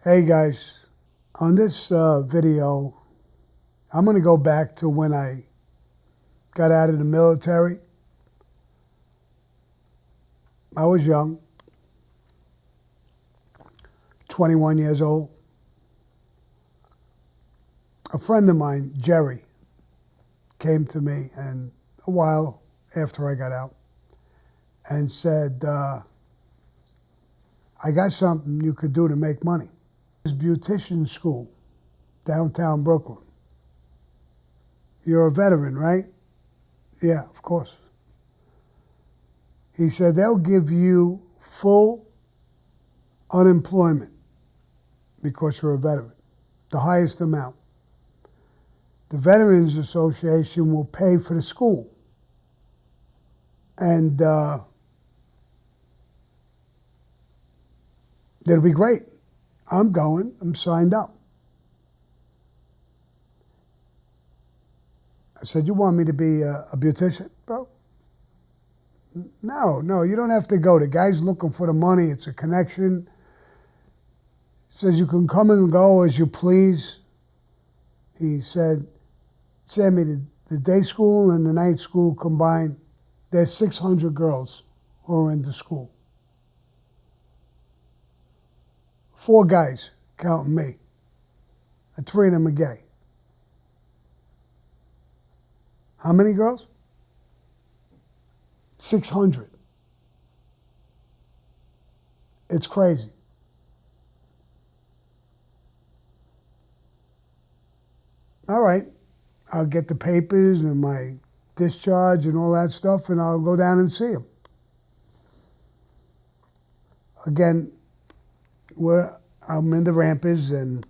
Hey guys, on this video, I'm going to go back to when I got out of the military. I was young, 21 years old. A friend of mine, Jerry, came to me and a while after I got out and said, I got something you could do to make money. This Beautician school, downtown Brooklyn. You're a veteran, right? Yeah, of course. He said, they'll give you full unemployment because you're a veteran, the highest amount. The Veterans Association will pay for the school. And it'll be great. I'm going. I'm signed up. I said, you want me to be a beautician, bro? No, you don't have to go. The guy's looking for the money. It's a connection. He says you can come and go as you please. He said, Sammy, the day school and the night school combined, there's 600 girls who are in the school. 4 guys, counting me, and 3 of them are gay. How many girls? 600. It's crazy. All right, I'll get the papers and my discharge and all that stuff, and I'll go down and see him. Again, I'm in the rampers, and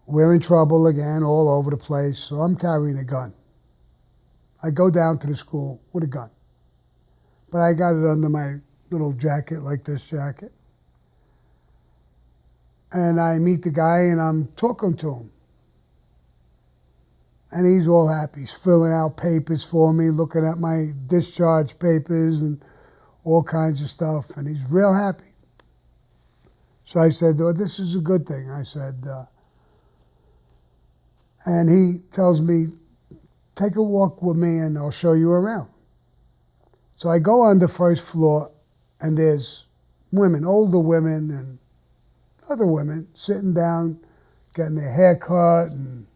we're in trouble again all over the place, so I'm carrying a gun. I go down to the school with a gun, but I got it under my little jacket, like this jacket. And I meet the guy, and I'm talking to him. And he's all happy. He's filling out papers for me, looking at my discharge papers and all kinds of stuff, and he's real happy. So I said, oh, this is a good thing. I said, and he tells me, take a walk with me and I'll show you around. So I go on the first floor, and there's women, older women and other women, sitting down, getting their hair cut and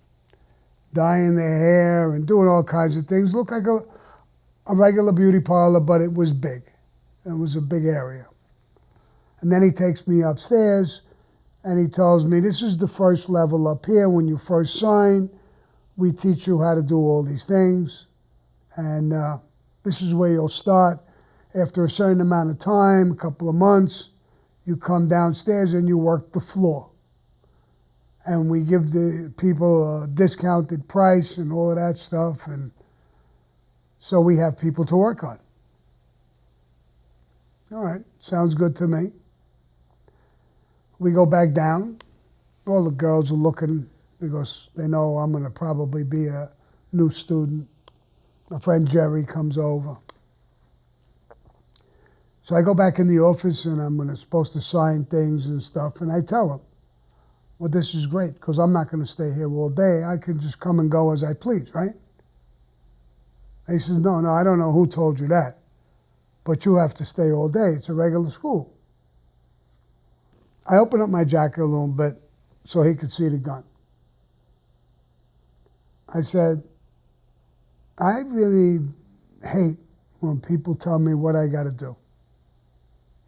dyeing their hair and doing all kinds of things. Looked like a regular beauty parlor, but it was big. It was a big area. And then he takes me upstairs, and he tells me, this is the first level up here. When you first sign, we teach you how to do all these things. And this is where you'll start. After a certain amount of time, a couple of months, you come downstairs and you work the floor. And we give the people a discounted price and all of that stuff. And so we have people to work on. All right, sounds good to me. We go back down. All the girls are looking because they know I'm going to probably be a new student. My friend Jerry comes over. So I go back in the office, and I'm supposed to sign things and stuff, and I tell him, well, this is great because I'm not going to stay here all day. I can just come and go as I please, right? And he says, no, I don't know who told you that, but you have to stay all day. It's a regular school. I open up my jacket a little bit so he could see the gun. I said, I really hate when people tell me what I got to do,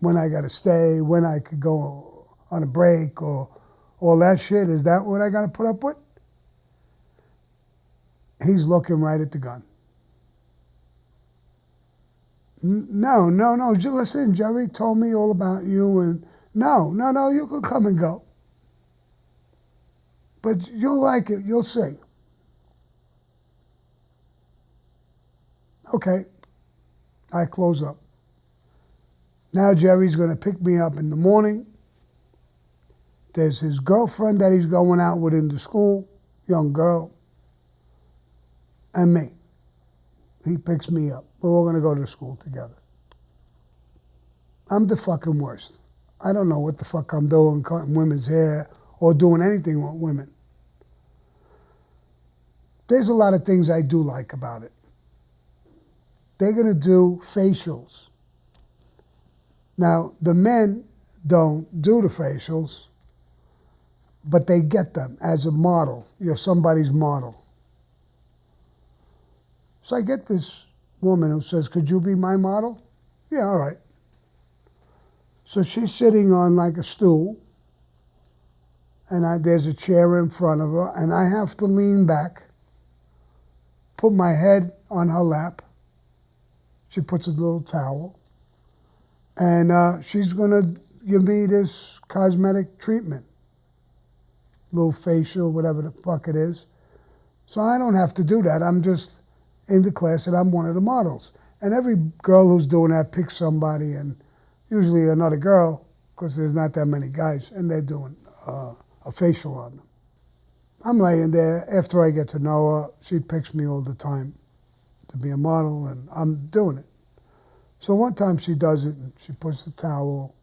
when I got to stay, when I could go on a break or all that shit. Is that what I got to put up with? He's looking right at the gun. No. Listen, Jerry told me all about you, and no, you can come and go. But you'll like it, you'll see. Okay, I close up. Now Jerry's going to pick me up in the morning. There's his girlfriend that he's going out with in the school, young girl, and me. He picks me up. We're all going to go to school together. I'm the fucking worst. I don't know what the fuck I'm doing, cutting women's hair or doing anything with women. There's a lot of things I do like about it. They're going to do facials. Now, the men don't do the facials, but they get them as a model. You're somebody's model. So I get this woman who says, could you be my model? Yeah, all right. So she's sitting on like a stool, and there's a chair in front of her, and I have to lean back, put my head on her lap. She puts a little towel, and she's going to give me this cosmetic treatment, little facial, whatever the fuck it is. So I don't have to do that. I'm just in the class, and I'm one of the models. And every girl who's doing that picks somebody, and usually another girl, because there's not that many guys, and they're doing a facial on them. I'm laying there. After I get to know her, she picks me all the time to be a model, and I'm doing it. So one time she does it, and she puts the towel,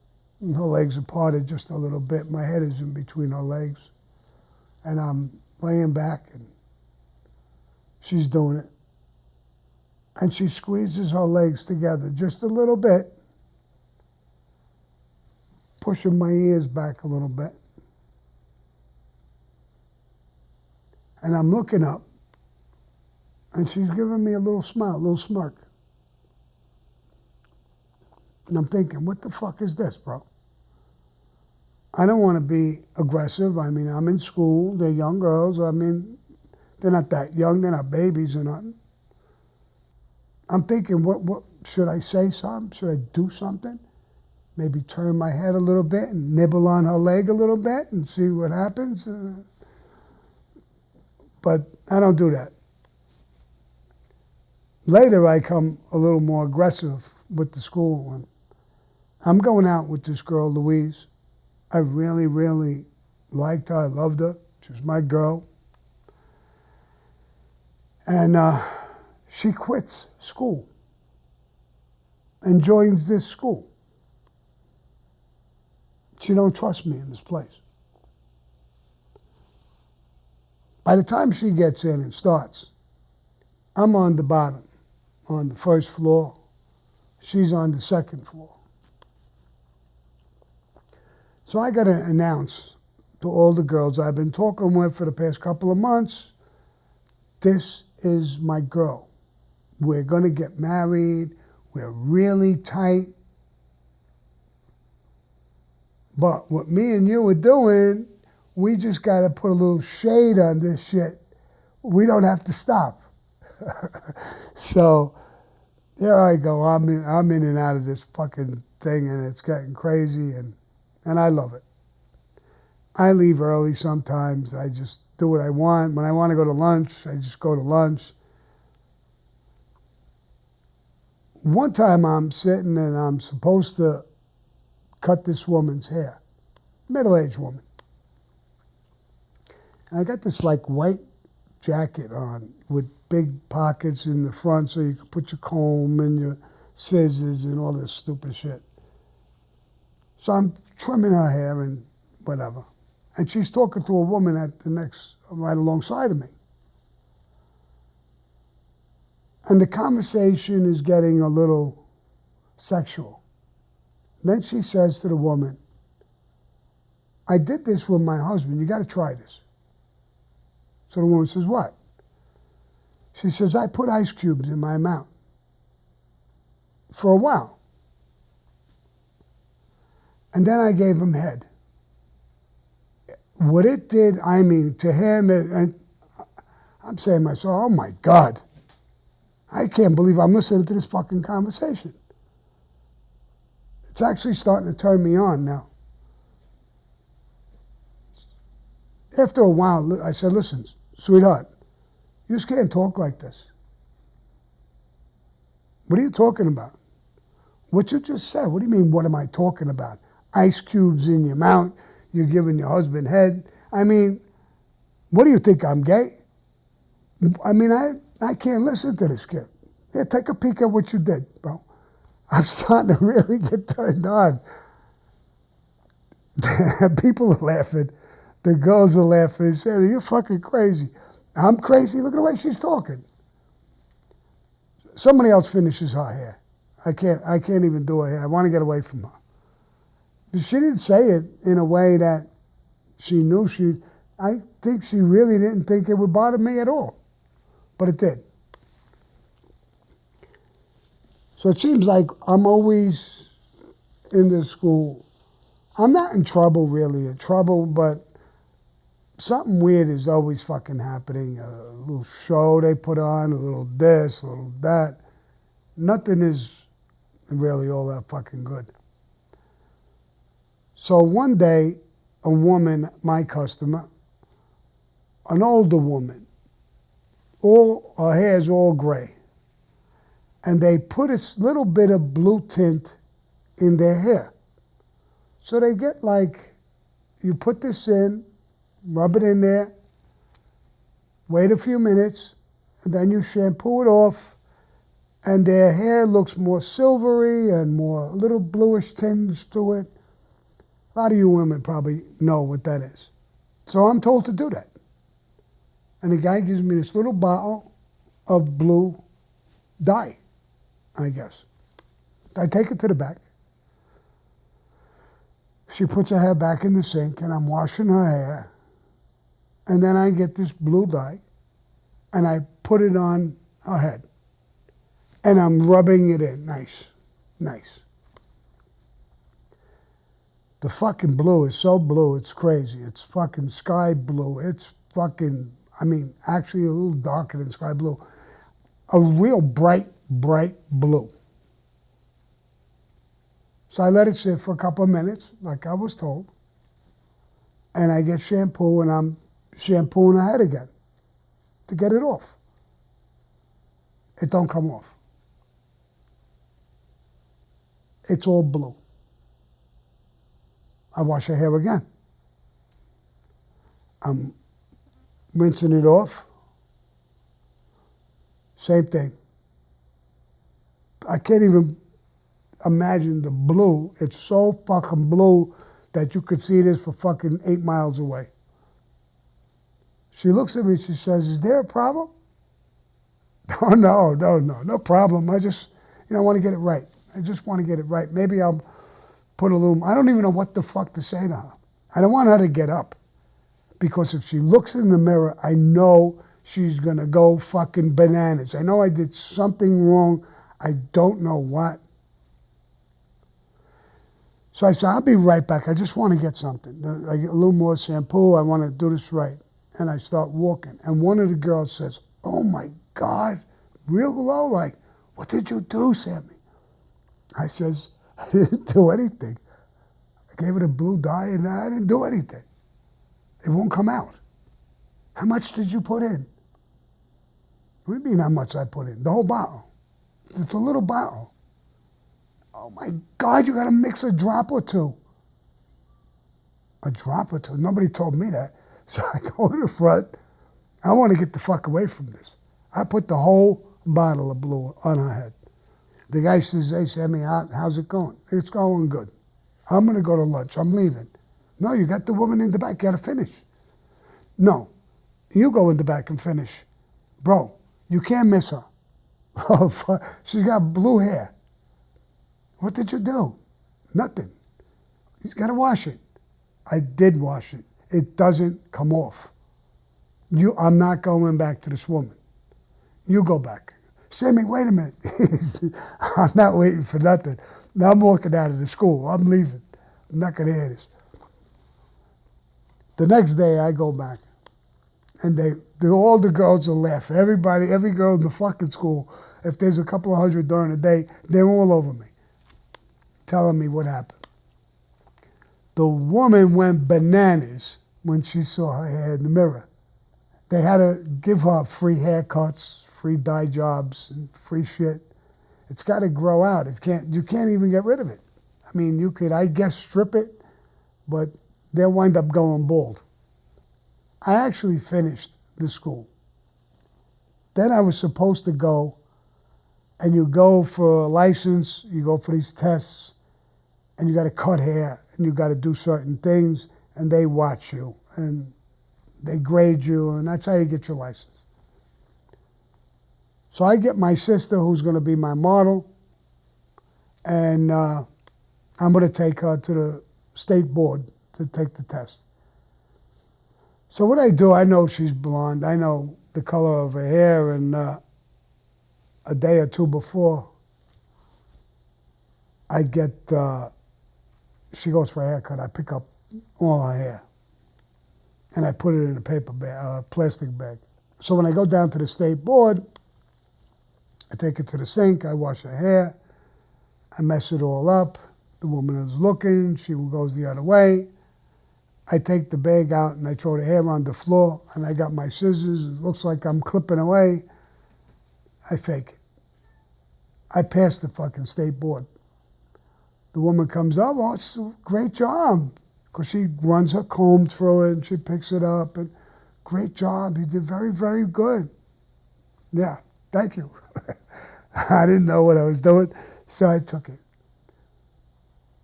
and her legs are parted just a little bit. My head is in between her legs, and I'm laying back, and she's doing it. And she squeezes her legs together just a little bit, pushing my ears back a little bit. And I'm looking up, and she's giving me a little smile, a little smirk. And I'm thinking, what the fuck is this, bro? I don't want to be aggressive. I mean, I'm in school. They're young girls. I mean, they're not that young. They're not babies or nothing. I'm thinking, what should I say something? Should I do something? Maybe turn my head a little bit and nibble on her leg a little bit and see what happens? But I don't do that. Later, I come a little more aggressive with the school. And I'm going out with this girl, Louise. I really, really liked her. I loved her. She was my girl. And she quits school and joins this school. She don't trust me in this place. By the time she gets in and starts, I'm on the bottom, on the first floor. She's on the second floor. So I got to announce to all the girls I've been talking with for the past couple of months, this is my girl. We're going to get married. We're really tight. But what me and you are doing, we just got to put a little shade on this shit. We don't have to stop. So here I go. I'm in and out of this fucking thing, and it's getting crazy, and I love it. I leave early sometimes. I just do what I want. When I want to go to lunch, I just go to lunch. One time I'm sitting and I'm supposed to cut this woman's hair, middle-aged woman. And I got this like white jacket on with big pockets in the front so you can put your comb and your scissors and all this stupid shit. So I'm trimming her hair and whatever. And she's talking to a woman at the next, right alongside of me. And the conversation is getting a little sexual. Then she says to the woman, I did this with my husband. You got to try this. So the woman says, what? She says, I put ice cubes in my mouth for a while. And then I gave him head. What it did, I mean, to him, I'm saying to myself, oh my God, I can't believe I'm listening to this fucking conversation. It's actually starting to turn me on now. After a while, I said, listen, sweetheart, you just can't talk like this. What are you talking about? What you just said, what do you mean, what am I talking about? Ice cubes in your mouth, you're giving your husband head. I mean, what do you think, I'm gay? I mean, I can't listen to this kid. Here, take a peek at what you did, bro. I'm starting to really get turned on. People are laughing. The girls are laughing. Sammy, you're fucking crazy. I'm crazy. Look at the way she's talking. Somebody else finishes her hair. I can't even do her hair. I want to get away from her. But she didn't say it in a way that she knew I think she really didn't think it would bother me at all. But it did. So it seems like I'm always in this school. I'm not in trouble, really, but something weird is always fucking happening. A little show they put on, a little this, a little that. Nothing is really all that fucking good. So one day, a woman, my customer, an older woman, her hair's all gray, and they put a little bit of blue tint in their hair. So they get like, you put this in, rub it in there, wait a few minutes, and then you shampoo it off, and their hair looks more silvery and more a little bluish tinge to it. A lot of you women probably know what that is. So I'm told to do that. And the guy gives me this little bottle of blue dye, I guess. I take it to the back. She puts her hair back in the sink, and I'm washing her hair. And then I get this blue dye, and I put it on her head. And I'm rubbing it in. Nice. Nice. The fucking blue is so blue, it's crazy. It's fucking sky blue. It's fucking, actually a little darker than sky blue. A real bright, bright blue. So I let it sit for a couple of minutes, like I was told. And I get shampoo, and I'm shampooing her head again to get it off. It don't come off. It's all blue. I wash her hair again. I'm rinsing it off. Same thing. I can't even imagine the blue. It's so fucking blue that you could see this for fucking 8 miles away. She looks at me, she says, "Is there a problem?" Oh, no problem. I just, want to get it right. I just want to get it right. Maybe I'll put a little, I don't even know what the fuck to say to her. I don't want her to get up, because if she looks in the mirror, I know she's going to go fucking bananas. I know I did something wrong. I don't know what. So I said, I'll be right back. I just want to get something. I get a little more shampoo. I want to do this right. And I start walking. And one of the girls says, "Oh my God," real low, like, "What did you do, Sammy?" I says, "I didn't do anything. I gave it a blue dye and I didn't do anything. It won't come out." "How much did you put in?" "What do you mean how much I put in?" "The whole bottle." "It's a little bottle." "Oh my God, you got to mix a drop or two." A drop or two? Nobody told me that. So I go to the front. I want to get the fuck away from this. I put the whole bottle of blue on her head. The guy says, "Hey, Sammy, how's it going?" "It's going good. I'm going to go to lunch. I'm leaving." "No, you got the woman in the back. You got to finish." "No, you go in the back and finish." "Bro, you can't miss her." "Oh, fuck. She's got blue hair." "What did you do?" "Nothing. You got to wash it." I did wash it. It doesn't come off. I'm not going back to this woman. You go back. "Sammy, wait a minute." I'm not waiting for nothing. Now I'm walking out of the school. I'm leaving. I'm not going to hear this. The next day I go back, and all the girls are laughing. Every girl in the fucking school, if there's a couple of hundred during the day, they're all over me, telling me what happened. The woman went bananas when she saw her hair in the mirror. They had to give her free haircuts, free dye jobs, and free shit. It's got to grow out. You can't even get rid of it. You could, I guess, strip it, but they'll wind up going bald. I actually finished the school. Then I was supposed to go, and you go for a license, you go for these tests, and you got to cut hair. and you got to do certain things, and they watch you, and they grade you, and that's how you get your license. So I get my sister, who's going to be my model, and I'm going to take her to the state board to take the test. So what I do, I know she's blonde. I know the color of her hair, and a day or two before, I get, she goes for a haircut. I pick up all her hair, and I put it in a paper bag, plastic bag. So when I go down to the state board, I take it to the sink, I wash her hair, I mess it all up. The woman is looking, she goes the other way. I take the bag out and I throw the hair on the floor, and I got my scissors. It looks like I'm clipping away. I fake it. I pass the fucking state board. The woman comes up, oh, it's a great job. Because she runs her comb through it and she picks it up. And great job, you did very, very good. Yeah, thank you. I didn't know what I was doing, so I took it.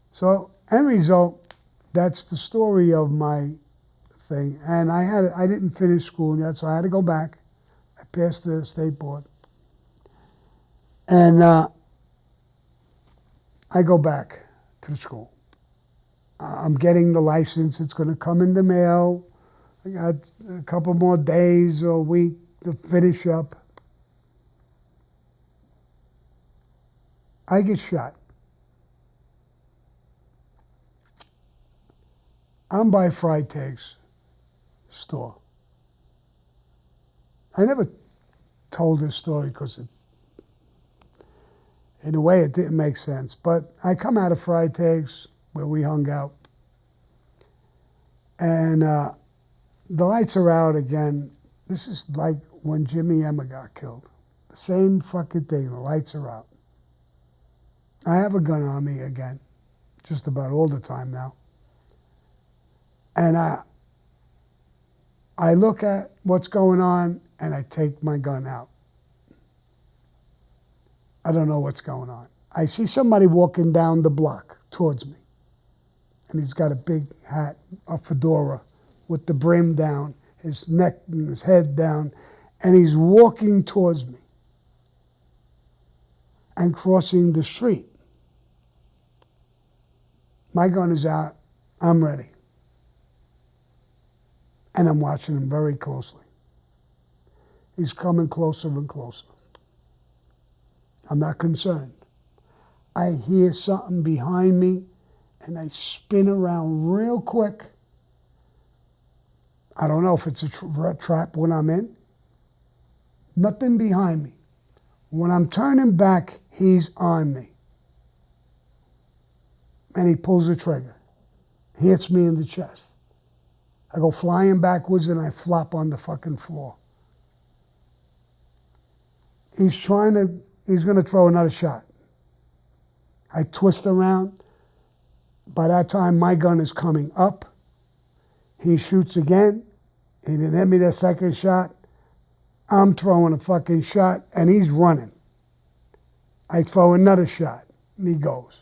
So, end result, that's the story of my thing. And I didn't finish school yet, so I had to go back. I passed the state board. And I go back to the school. I'm getting the license. It's going to come in the mail. I got a couple more days or a week to finish up. I get shot. I'm by Freitag's store. I never told this story because in a way it didn't make sense. But I come out of Freitag's where we hung out, and the lights are out again. This is like when Jimmy Emma got killed. The same fucking thing, the lights are out. I have a gun on me again, just about all the time now. And I look at what's going on, and I take my gun out. I don't know what's going on. I see somebody walking down the block towards me. And he's got a big hat, a fedora, with the brim down, his neck and his head down, and he's walking towards me and crossing the street. My gun is out. I'm ready. And I'm watching him very closely. He's coming closer and closer. I'm not concerned. I hear something behind me, and I spin around real quick. I don't know if it's a trap when I'm in. Nothing behind me. When I'm turning back, he's on me. And he pulls the trigger. He hits me in the chest. I go flying backwards and I flop on the fucking floor. He's going to throw another shot. I twist around. By that time, my gun is coming up. He shoots again. He didn't hit me the second shot. I'm throwing a fucking shot, and he's running. I throw another shot, and he goes.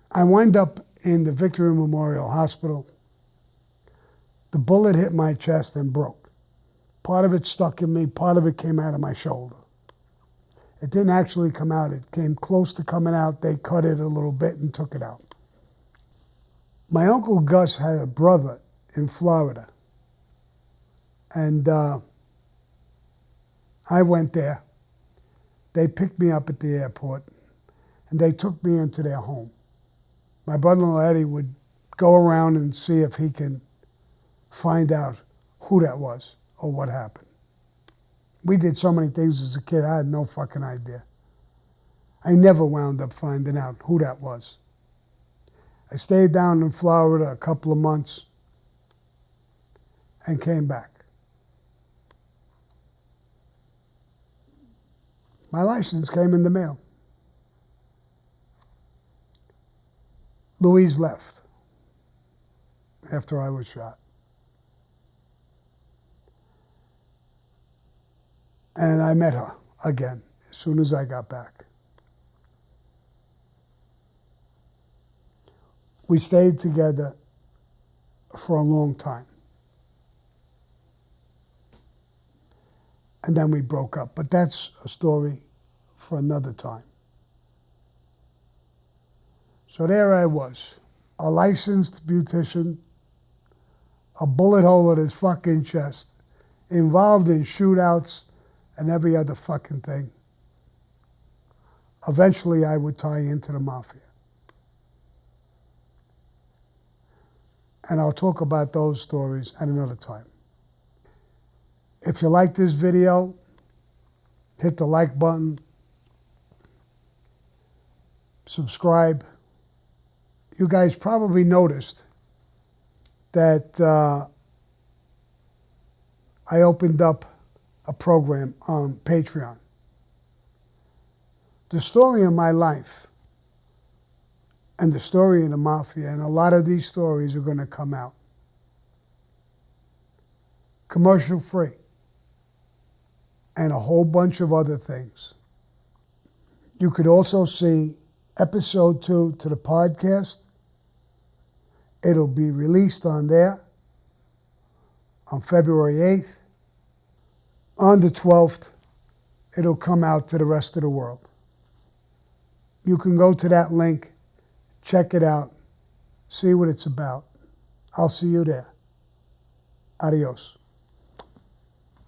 I wind up in the Victory Memorial Hospital. The bullet hit my chest and broke. Part of it stuck in me, part of it came out of my shoulder. It didn't actually come out. It came close to coming out. They cut it a little bit and took it out. My Uncle Gus had a brother in Florida. And I went there. They picked me up at the airport, and they took me into their home. My brother-in-law Eddie would go around and see if he can find out who that was or what happened. We did so many things as a kid, I had no fucking idea. I never wound up finding out who that was. I stayed down in Florida a couple of months and came back. My license came in the mail. Louise left after I was shot. And I met her again as soon as I got back. We stayed together for a long time. And then we broke up. But that's a story for another time. So there I was, a licensed beautician, a bullet hole in his fucking chest, involved in shootouts and every other fucking thing. Eventually I would tie into the mafia. And I'll talk about those stories at another time. If you like this video, hit the like button, subscribe. You guys probably noticed that I opened up a program on Patreon. The story of my life and the story of the mafia, and a lot of these stories are going to come out. Commercial free. And a whole bunch of other things. You could also see episode 2 to the podcast. It'll be released on there on February 8th. On the 12th, it'll come out to the rest of the world. You can go to that link, check it out, see what it's about. I'll see you there. Adios.